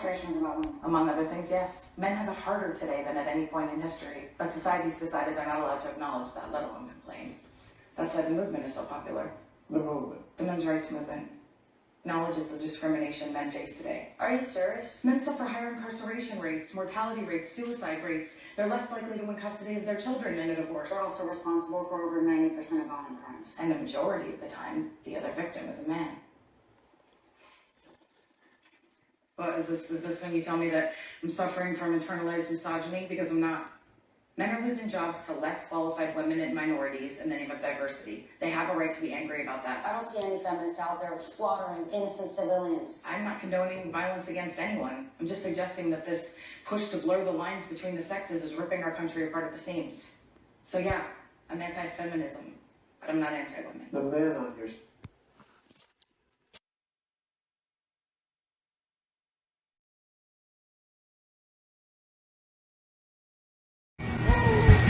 frustrations about women? Among other things, yes. Men have it harder today than at any point in history, but society's decided they're not allowed to acknowledge that, let alone complain. That's why the movement is so popular. The movement? The men's rights movement. Knowledge is the discrimination men face today. Are you serious? Men suffer higher incarceration rates, mortality rates, suicide rates. They're less likely to win custody of their children in a divorce. They're also responsible for over 90% of violent crimes. And the majority of the time, the other victim is a man. Well, is this when you tell me that I'm suffering from internalized misogyny? Because I'm not. Men are losing jobs to less qualified women and minorities in the name of diversity. They have a right to be angry about that. I don't see any feminists out there slaughtering innocent civilians. I'm not condoning violence against anyone. I'm just suggesting that this push to blur the lines between the sexes is ripping our country apart at the seams. So yeah, I'm anti-feminism, but I'm not anti-women. The man on your...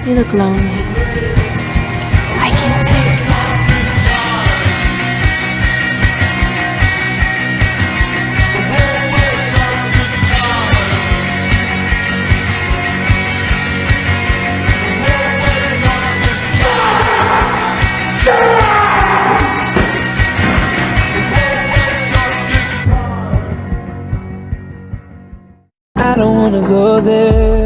You look lonely. I can fix that. I don't wanna go there.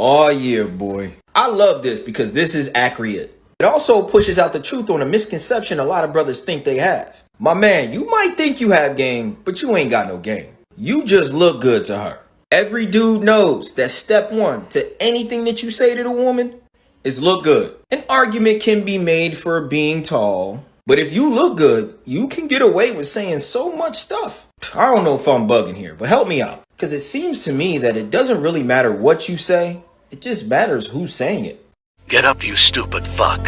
Oh yeah, boy. I love this because this is accurate. It also pushes out the truth on a misconception a lot of brothers think they have. My man, you might think you have game, but you ain't got no game. You just look good to her. Every dude knows that step one to anything that you say to the woman is look good. An argument can be made for being tall, but if you look good, you can get away with saying so much stuff. I don't know if I'm bugging here, but help me out. Because it seems to me that it doesn't really matter what you say. It just matters who's saying it. Get up, you stupid fuck.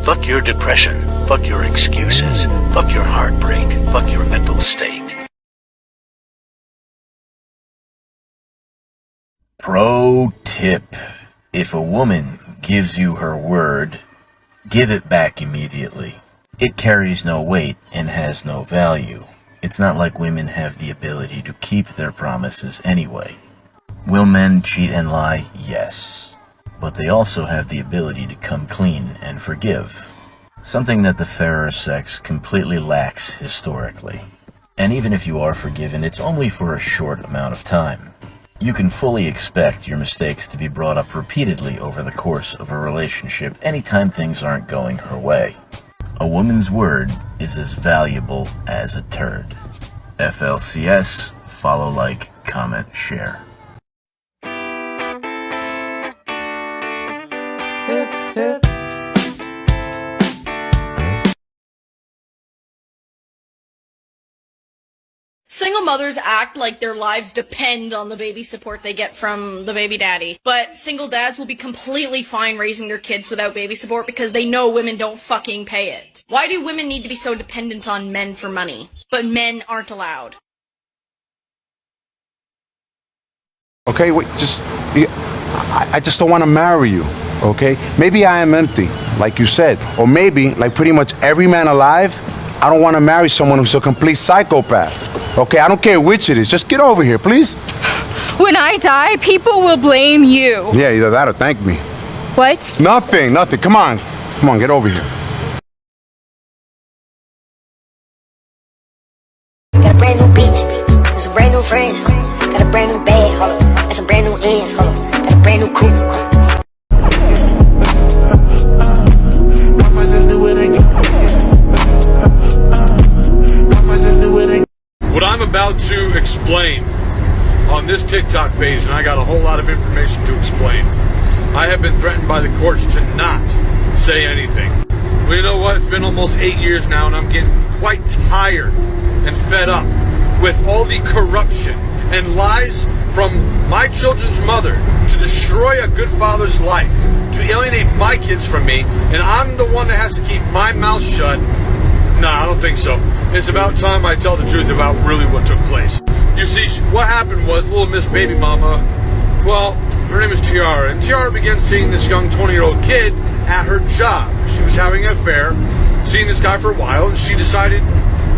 Fuck your depression. Fuck your excuses. Fuck your heartbreak. Fuck your mental state. Pro tip. If a woman gives you her word, give it back immediately. It carries no weight and has no value. It's not like women have the ability to keep their promises anyway. Will men cheat and lie? Yes. But they also have the ability to come clean and forgive. Something that the fairer sex completely lacks historically. And even if you are forgiven, it's only for a short amount of time. You can fully expect your mistakes to be brought up repeatedly over the course of a relationship anytime things aren't going her way. A woman's word is as valuable as a turd. FLCS, follow, like, comment, share. Hip, hip. Single mothers act like their lives depend on the baby support they get from the baby daddy. But single dads will be completely fine raising their kids without baby support because they know women don't fucking pay it. Why do women need to be so dependent on men for money? But men aren't allowed. Okay, wait, I just don't want to marry you, okay? Maybe I am empty, like you said. Or maybe, like pretty much every man alive, I don't want to marry someone who's a complete psychopath. Okay, I don't care which it is. Just get over here, please. When I die, people will blame you. Yeah, either that or thank me. What? Nothing. Come on, get over here. Got a brand new beach, got some brand new friends, got a brand new bag, hold up, got some brand new ends, hold up, got a brand new coupe. What I'm about to explain on this TikTok page, and I got a whole lot of information to explain, I have been threatened by the courts to not say anything. Well, you know what? It's been almost 8 years now, and I'm getting quite tired and fed up with all the corruption and lies from my children's mother to destroy a good father's life, to alienate my kids from me, and I'm the one that has to keep my mouth shut. No, I don't think so. It's about time I tell the truth about really what took place. You see, what happened was little Miss Baby Mama, well, her name is Tiara, and Tiara began seeing this young 20-year-old kid at her job. She was having an affair, seeing this guy for a while, and she decided,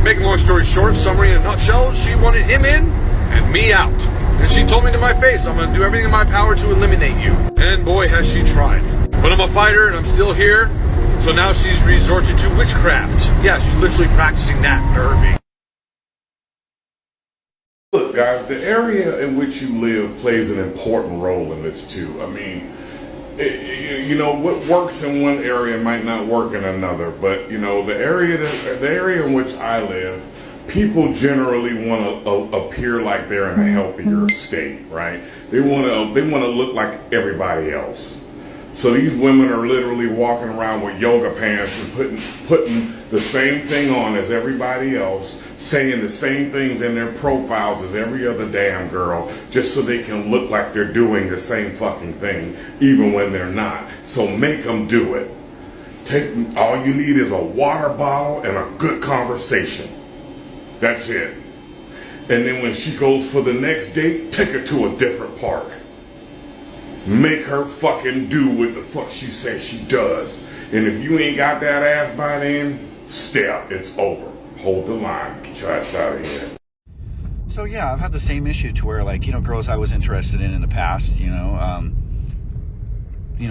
Make a long story short, summary in a nutshell, she wanted him in and me out. And she told me to my face, I'm gonna do everything in my power to eliminate you. And boy, has she tried. But I'm a fighter and I'm still here. So now she's resorted to witchcraft. Yeah, she's literally practicing that to hurt me. Look, guys, the area in which you live plays an important role in this too. I mean, you know, what works in one area might not work in another, but you know, the area in which I live, people generally want to appear like they're in a healthier state, right? They want to look like everybody else. So these women are literally walking around with yoga pants and putting the same thing on as everybody else, saying the same things in their profiles as every other damn girl, just so they can look like they're doing the same fucking thing, even when they're not. So make them do it. All you need is a water bottle and a good conversation. That's it. And then when she goes for the next date, take her to a different park. Make her fucking do what the fuck she says she does. And if you ain't got that ass by then, step, it's over. Hold the line, get your ass out of here. So yeah, I've had the same issue to where, like, you know, girls I was interested in the past, you know,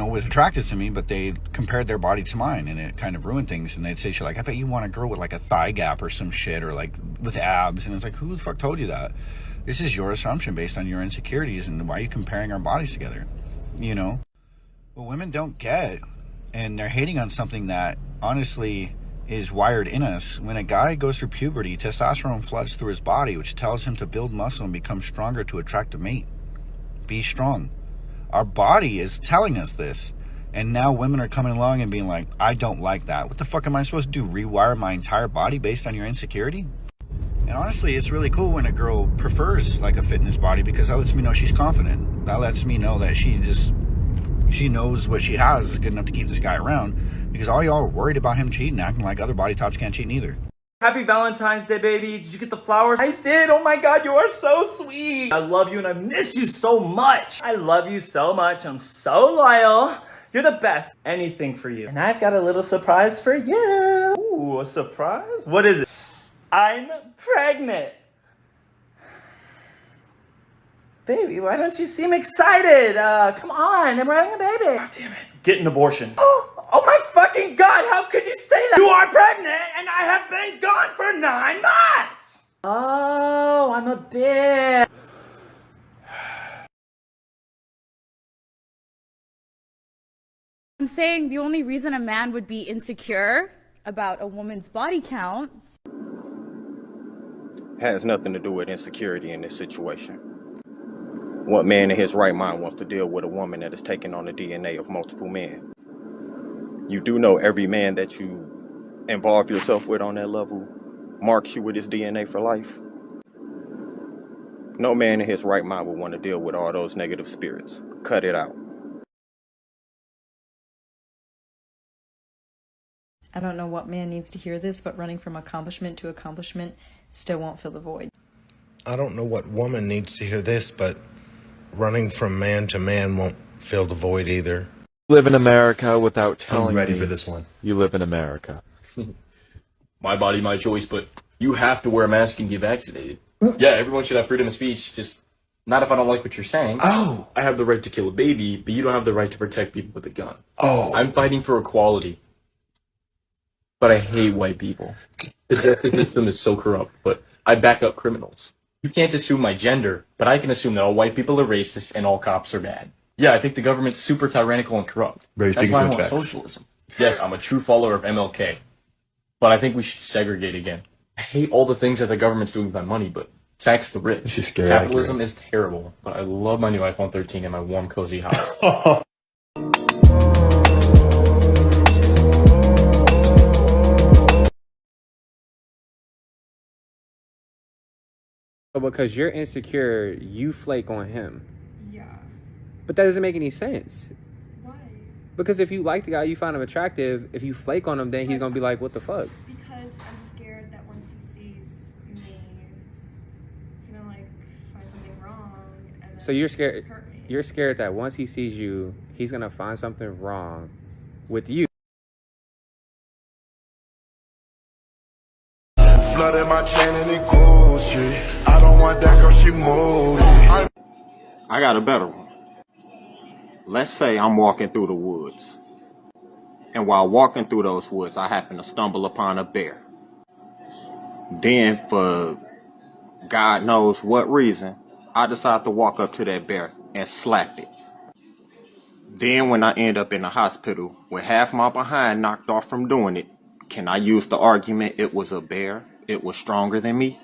was attracted to me, but they compared their body to mine, and it kind of ruined things. And they'd say shit like, I bet you want a girl with like a thigh gap or some shit, or like with abs. And it's like, who the fuck told you that? This is your assumption based on your insecurities, and why are you comparing our bodies together? You know, what women don't get, and they're hating on something that honestly is wired in us. When a guy goes through puberty, testosterone floods through his body, which tells him to build muscle and become stronger to attract a mate. Be strong. Our body is telling us this, and now women are coming along and being like, I don't like that. What the fuck am I supposed to do? Rewire my entire body based on your insecurity? And honestly, it's really cool when a girl prefers like a fitness body, because that lets me know she's confident. That lets me know that she knows what she has is good enough to keep this guy around, because all y'all are worried about him cheating, acting like other body types can't cheat neither. Happy Valentine's Day, baby. Did you get the flowers? I did. Oh my God, you are so sweet. I love you and I miss you so much. I love you so much. I'm so loyal. You're the best. Anything for you. And I've got a little surprise for you. Ooh, a surprise? What is it? I'm pregnant. Baby, why don't you seem excited? Come on, I'm having a baby. Oh, damn it. Get an abortion. Oh my fucking God, how could you say that? You are pregnant and I have been gone for 9 months. Oh, I'm a bitch. I'm saying the only reason a man would be insecure about a woman's body count has nothing to do with insecurity in this situation. What man in his right mind wants to deal with a woman that is taking on the DNA of multiple men? You do know every man that you involve yourself with on that level marks you with his DNA for life. No man in his right mind would want to deal with all those negative spirits. Cut it out. I don't know what man needs to hear this, but running from accomplishment to accomplishment still won't fill the void. I don't know what woman needs to hear this, but running from man to man won't fill the void either. Live in America without telling I'm ready me for this one. You live in America. My body, my choice, but you have to wear a mask and get vaccinated. Yeah, everyone should have freedom of speech, just not if I don't like what you're saying. Oh! I have the right to kill a baby, but you don't have the right to protect people with a gun. Oh! I'm fighting for equality. But I hate white people. The justice system is so corrupt, but I back up criminals. You can't assume my gender, but I can assume that all white people are racist and all cops are bad. Yeah, I think the government's super tyrannical and corrupt. That's why I want socialism. Yes, I'm a true follower of MLK. But I think we should segregate again. I hate all the things that the government's doing with my money, but tax the rich. This is scary. Capitalism is terrible, but I love my new iPhone 13 and my warm, cozy house. Because you're insecure, you flake on him. Yeah. But that doesn't make any sense. Why? Because if you like the guy, you find him attractive, if you flake on him, then he's gonna be like, what the fuck? Because I'm scared that once he sees me, he's gonna like find something wrong. And So you're scared. You're scared that once he sees you, he's gonna find something wrong with you. Flood in like that girl, she moody. I got a better one. Let's say I'm walking through the woods. And while walking through those woods, I happen to stumble upon a bear. Then, for God knows what reason, I decide to walk up to that bear and slap it. Then when I end up in the hospital with half my behind knocked off from doing it, can I use the argument it was a bear? It was stronger than me?